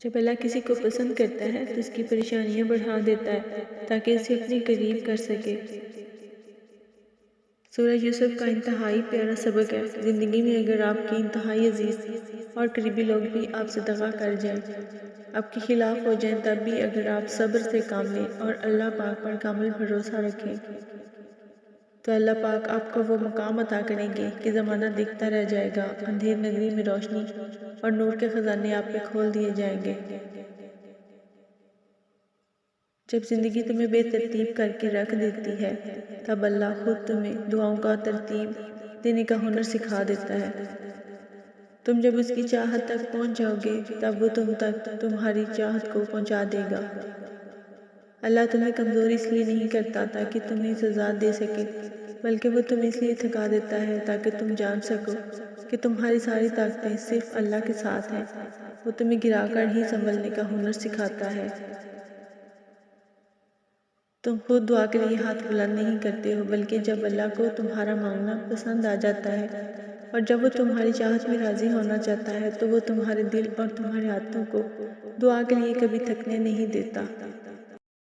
جب اللہ کسی کو پسند کرتا ہے تو اس کی پریشانیاں بڑھا دیتا ہے تاکہ اسے اپنے قریب کر سکے۔ سورہ یوسف کا انتہائی پیارا سبق ہے۔ زندگی میں اگر آپ کی انتہائی عزیز اور قریبی لوگ بھی آپ سے دغا کر جائیں، آپ کے خلاف ہو جائیں، تب بھی اگر آپ صبر سے کام لیں اور اللہ پاک پر کامل بھروسہ رکھیں تو اللہ پاک آپ کو وہ مقام عطا کریں گے کہ زمانہ دیکھتا رہ جائے گا، اندھیر نگری میں روشنی اور نور کے خزانے آپ پہ کھول دیے جائیں گے۔ جب زندگی تمہیں بے ترتیب کر کے رکھ دیتی ہے تب اللہ خود تمہیں دعاؤں کا ترتیب دینے کا ہنر سکھا دیتا ہے۔ تم جب اس کی چاہت تک پہنچ جاؤ گے تب وہ تم تک تمہاری چاہت کو پہنچا دے گا۔ اللہ تمہیں کمزور اس لیے نہیں کرتا تاکہ تمہیں سزا دے سکے، بلکہ وہ تمہیں اس لیے تھکا دیتا ہے تاکہ تم جان سکو کہ تمہاری ساری طاقتیں صرف اللہ کے ساتھ ہیں۔ وہ تمہیں گرا کر ہی سنبھلنے کا ہنر سکھاتا ہے۔ تم خود دعا کے لیے ہاتھ بلند نہیں کرتے ہو، بلکہ جب اللہ کو تمہارا مانگنا پسند آ جاتا ہے اور جب وہ تمہاری چاہت میں راضی ہونا چاہتا ہے تو وہ تمہارے دل اور تمہارے ہاتھوں کو دعا کے لیے کبھی تھکنے نہیں دیتا۔